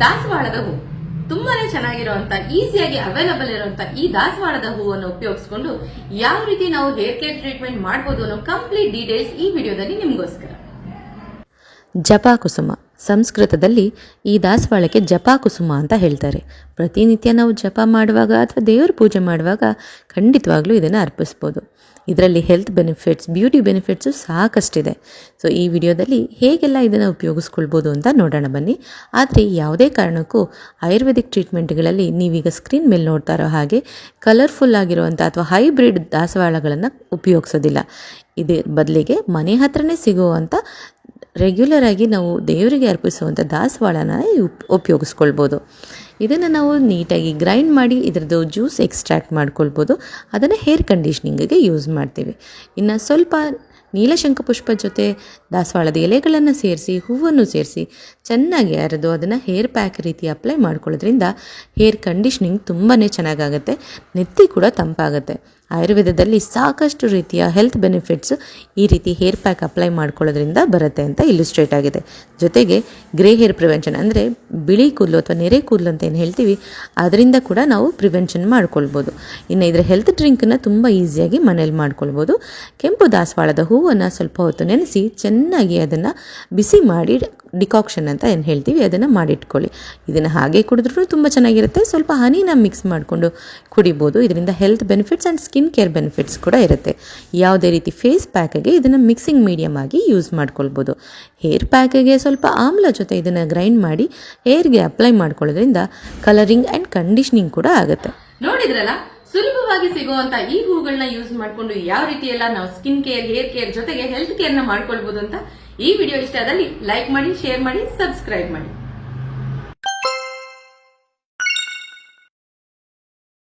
ದಾಸವಾಳದ ಹೂ ತುಂಬಾನೇ ಚೆನ್ನಾಗಿರುವಂತ ಈಸಿಯಾಗಿ ಅವೈಲಬಲ್ ಇರುವಂತ ಈ ದಾಸವಾಳದ ಹೂವನ್ನು ಉಪಯೋಗಿಸಿಕೊಂಡು ಯಾವ ರೀತಿ ನಾವು ಹೇರ್ ಕೇರ್ ಟ್ರೀಟ್ಮೆಂಟ್ ಮಾಡಬಹುದು ಅನ್ನೋ ಕಂಪ್ಲೀಟ್ ಡೀಟೇಲ್ಸ್ ಈ ವಿಡಿಯೋದಲ್ಲಿ ನಿಮಗೋಸ್ಕರ. ಜಪಾಕುಸುಮ ಸಂಸ್ಕೃತದಲ್ಲಿ ಈ ದಾಸವಾಳಕ್ಕೆ ಜಪಾಕುಸುಮ ಅಂತ ಹೇಳ್ತಾರೆ. ಪ್ರತಿನಿತ್ಯ ನಾವು ಜಪ ಮಾಡುವಾಗ ಅಥವಾ ದೇವರ ಪೂಜೆ ಮಾಡುವಾಗ ಖಂಡಿತವಾಗ್ಲೂ ಇದನ್ನು ಅರ್ಪಿಸ್ಬೋದು. ಇದರಲ್ಲಿ ಹೆಲ್ತ್ ಬೆನಿಫಿಟ್ಸ್, ಬ್ಯೂಟಿ ಬೆನಿಫಿಟ್ಸು ಸಾಕಷ್ಟಿದೆ. ಸೊ ಈ ವಿಡಿಯೋದಲ್ಲಿ ಹೇಗೆಲ್ಲ ಇದನ್ನು ಉಪಯೋಗಿಸ್ಕೊಳ್ಬೋದು ಅಂತ ನೋಡೋಣ ಬನ್ನಿ. ಆದರೆ ಯಾವುದೇ ಕಾರಣಕ್ಕೂ ಆಯುರ್ವೇದಿಕ್ ಟ್ರೀಟ್ಮೆಂಟ್ಗಳಲ್ಲಿ ನೀವೀಗ ಸ್ಕ್ರೀನ್ ಮೇಲೆ ನೋಡ್ತಾ ಇರೋ ಹಾಗೆ ಕಲರ್ಫುಲ್ ಆಗಿರುವಂಥ ಅಥವಾ ಹೈಬ್ರಿಡ್ ದಾಸವಾಳಗಳನ್ನು ಉಪಯೋಗಿಸೋದಿಲ್ಲ. ಇದ್ರ ಬದಲಿಗೆ ಮನೆ ಹತ್ರನೇ ಸಿಗುವಂಥ ರೆಗ್ಯುಲರ್ ಆಗಿ ನಾವು ದೇವರಿಗೆ ಅರ್ಪಿಸುವಂಥ ದಾಸವಾಳನ ಉಪಯೋಗಿಸ್ಕೊಳ್ಬೋದು. ಇದನ್ನು ನಾವು ನೀಟಾಗಿ ಗ್ರೈಂಡ್ ಮಾಡಿ ಇದರದ್ದು ಜ್ಯೂಸ್ ಎಕ್ಸ್ಟ್ರಾಕ್ಟ್ ಮಾಡ್ಕೊಳ್ಬೋದು. ಅದನ್ನು ಹೇರ್ ಕಂಡೀಷ್ನಿಂಗಿಗೆ ಯೂಸ್ ಮಾಡ್ತೀವಿ. ಇನ್ನು ಸ್ವಲ್ಪ ನೀಲಶಂಖ ಪುಷ್ಪ ಜೊತೆ ದಾಸವಾಳದ ಎಲೆಗಳನ್ನು ಸೇರಿಸಿ ಹೂವನ್ನು ಸೇರಿಸಿ ಚೆನ್ನಾಗಿ ಅರೆದು ಅದನ್ನು ಹೇರ್ ಪ್ಯಾಕ್ ರೀತಿ ಅಪ್ಲೈ ಮಾಡ್ಕೊಳ್ಳೋದ್ರಿಂದ ಹೇರ್ ಕಂಡೀಷ್ನಿಂಗ್ ತುಂಬಾ ಚೆನ್ನಾಗಾಗುತ್ತೆ, ನೆತ್ತಿ ಕೂಡ ತಂಪಾಗುತ್ತೆ. ಆಯುರ್ವೇದದಲ್ಲಿ ಸಾಕಷ್ಟು ರೀತಿಯ ಹೆಲ್ತ್ ಬೆನಿಫಿಟ್ಸ್ ಈ ರೀತಿ ಹೇರ್ ಪ್ಯಾಕ್ ಅಪ್ಲೈ ಮಾಡ್ಕೊಳ್ಳೋದ್ರಿಂದ ಬರುತ್ತೆ ಅಂತ ಇಲಿಸ್ಟ್ರೇಟ್ ಆಗಿದೆ. ಜೊತೆಗೆ ಗ್ರೇ ಹೇರ್ ಪ್ರಿವೆನ್ಷನ್ ಅಂದರೆ ಬಿಳಿ ಕೂದಲು ಅಥವಾ ನೆರೆ ಕೂದಲು ಅಂತ ಏನು ಹೇಳ್ತೀವಿ, ಅದರಿಂದ ಕೂಡ ನಾವು ಪ್ರಿವೆನ್ಷನ್ ಮಾಡ್ಕೊಳ್ಬೋದು. ಇನ್ನು ಇದರ ಹೆಲ್ತ್ ಡ್ರಿಂಕನ್ನು ತುಂಬ ಈಸಿಯಾಗಿ ಮನೇಲಿ ಮಾಡ್ಕೊಳ್ಬೋದು. ಕೆಂಪು ದಾಸವಾಳದ ಹೂವನ್ನು ಸ್ವಲ್ಪ ಹೊತ್ತು ನೆನೆಸಿ ಚೆನ್ನಾಗಿ ಅದನ್ನು ಬಿಸಿ ಮಾಡಿ ಡಿಕಾಕ್ಷನ್ ಅಂತ ಏನು ಹೇಳ್ತೀವಿ ಅದನ್ನು ಮಾಡಿಟ್ಕೊಳ್ಳಿ. ಇದನ್ನು ಹಾಗೆ ಕುಡಿದ್ರೂ ತುಂಬ ಚೆನ್ನಾಗಿರುತ್ತೆ. ಸ್ವಲ್ಪ ಹನಿನ ಮಿಕ್ಸ್ ಮಾಡಿಕೊಂಡು ಕುಡಿಬೋದು. ಇದರಿಂದ health benefits and skin care benefits ಕೂಡ ಇರುತ್ತೆ. ಯಾವುದೇ ರೀತಿ ಫೇಸ್ ಪ್ಯಾಕಿಗೆ ಇದನ್ನು ಮಿಕ್ಸಿಂಗ್ ಮೀಡಿಯಮ್ ಆಗಿ ಯೂಸ್ ಮಾಡ್ಕೊಳ್ಬೋದು. ಹೇರ್ ಪ್ಯಾಕಿಗೆ ಸ್ವಲ್ಪ ಆಮ್ಲ ಜೊತೆ ಇದನ್ನು ಗ್ರೈಂಡ್ ಮಾಡಿ ಹೇರ್ಗೆ ಅಪ್ಲೈ ಮಾಡ್ಕೊಳ್ಳೋದ್ರಿಂದ ಕಲರಿಂಗ್ ಆ್ಯಂಡ್ ಕಂಡೀಷ್ನಿಂಗ್ ಕೂಡ ಆಗುತ್ತೆ. ನೋಡಿದ್ರಲ್ಲ, ಸುಲಭವಾಗಿ ಸಿಗುವಂತ ಈ ಹೂಗಳನ್ನ ಯೂಸ್ ಮಾಡಿಕೊಂಡು ಯಾವ ರೀತಿ ಎಲ್ಲ ನಾವು ಸ್ಕಿನ್ ಕೇರ್, ಹೇರ್ ಕೇರ್ ಜೊತೆಗೆ ಹೆಲ್ತ್ ಕೇರ್ ನ ಮಾಡ್ಕೊಳ್ಬಹುದು ಅಂತ. ಈ ವಿಡಿಯೋ ಇಷ್ಟ ಆದಲ್ಲಿ ಲೈಕ್ ಮಾಡಿ, ಶೇರ್ ಮಾಡಿ, ಸಬ್ಸ್ಕ್ರೈಬ್ ಮಾಡಿ.